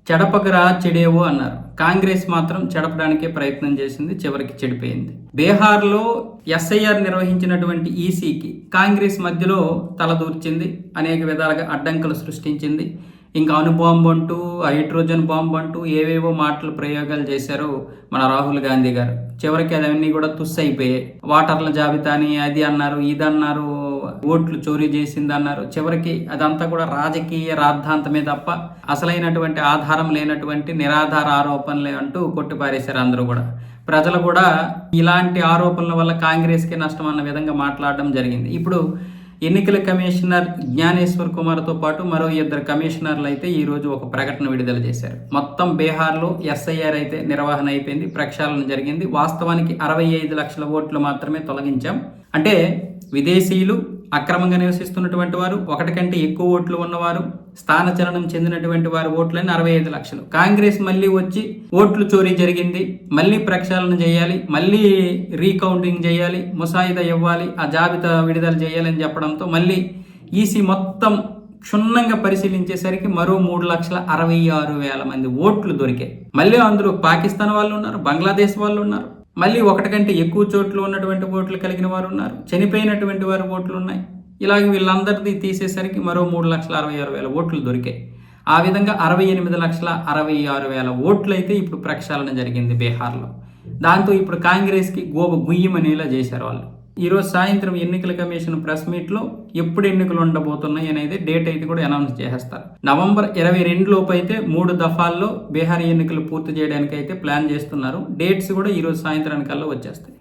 చెడపకరా చెడేవు అన్నారు. కాంగ్రెస్ మాత్రం చెడపడానికే ప్రయత్నం చేసింది, చివరికి చెడిపోయింది. బీహార్లో ఎస్ఐఆర్ నిర్వహించినటువంటి ఈసీకి కాంగ్రెస్ మధ్యలో తలదూర్చింది, అనేక విధాలుగా అడ్డంకులు సృష్టించింది. ఇంకా అణుబాంబు అంటూ, హైడ్రోజన్ బాంబు అంటూ ఏవేవో మాటలు ప్రయోగాలు చేశారు మన రాహుల్ గాంధీ గారు. చివరికి అవన్నీ కూడా తుస్సు అయిపోయాయి. వాటర్ల జాబితాని అది అన్నారు, ఇది అన్నారు, ఓట్లు చోరీ చేసింది అన్నారు. చివరికి అదంతా కూడా రాజకీయ రాద్ధాంతమే తప్ప అసలైనటువంటి ఆధారం లేనటువంటి నిరాధార ఆరోపణలే అంటూ కొట్టిపారేశారు అందరూ కూడా. ప్రజలు కూడా ఇలాంటి ఆరోపణల వల్ల కాంగ్రెస్కి నష్టం అన్న విధంగా మాట్లాడడం జరిగింది. ఇప్పుడు ఎన్నికల కమిషనర్ జ్ఞానేశ్వర్ కుమార్తో పాటు మరో 2 కమిషనర్లు అయితే ఈరోజు ఒక ప్రకటన విడుదల చేశారు. మొత్తం బీహార్లో ఎస్ఐఆర్ అయితే నిర్వహణ అయిపోయింది, ప్రక్షాళన జరిగింది. వాస్తవానికి 65 లక్షల ఓట్లు మాత్రమే తొలగించాం. అంటే విదేశీయులు, అక్రమంగా నివసిస్తున్నటువంటి వారు, 1 కంటే ఎక్కువ ఓట్లు ఉన్నవారు, స్థానచలనం చెందినటువంటి వారి ఓట్లని 65 లక్షలు. కాంగ్రెస్ మళ్ళీ వచ్చి ఓట్లు చోరీ జరిగింది, మళ్ళీ ప్రక్షాళన చేయాలి, మళ్ళీ రీకౌంటింగ్ చేయాలి, ముసాయిదా ఇవ్వాలి, ఆ జాబితా విడుదల చేయాలని చెప్పడంతో మళ్ళీ ఈసీ మొత్తం క్షుణ్ణంగా పరిశీలించేసరికి మరో 3,66,000 మంది ఓట్లు దొరికాయి. మళ్ళీ అందులో పాకిస్తాన్ వాళ్ళు ఉన్నారు, బంగ్లాదేశ్ వాళ్ళు ఉన్నారు, మళ్ళీ 1 కంటే ఎక్కువ చోట్ల ఉన్నటువంటి ఓట్లు కలిగిన వారు ఉన్నారు, చనిపోయినటువంటి వారి ఓట్లు ఉన్నాయి. ఇలాగ వీళ్ళందరిది తీసేసరికి మరో 3,66,000 ఓట్లు దొరికాయి. ఆ విధంగా 68,66,000 ఓట్లు అయితే ఇప్పుడు ప్రక్షాళన జరిగింది బీహార్లో. దాంతో ఇప్పుడు కాంగ్రెస్కి గుయ్యమనేలా చేశారు వాళ్ళు. ఈరోజు సాయంత్రం ఎన్నికల కమిషన్ ప్రెస్ మీట్లో ఎప్పుడు ఎన్నికలు ఉండబోతున్నాయి అనేది డేట్ అయితే కూడా అనౌన్స్ చేసేస్తారు. నవంబర్ 22 లోపు అయితే 3 దఫాల్లో బీహార్ ఎన్నికలు పూర్తి చేయడానికి అయితే ప్లాన్ చేస్తున్నారు. డేట్స్ కూడా ఈరోజు సాయంత్రానికల్లా వచ్చేస్తాయి.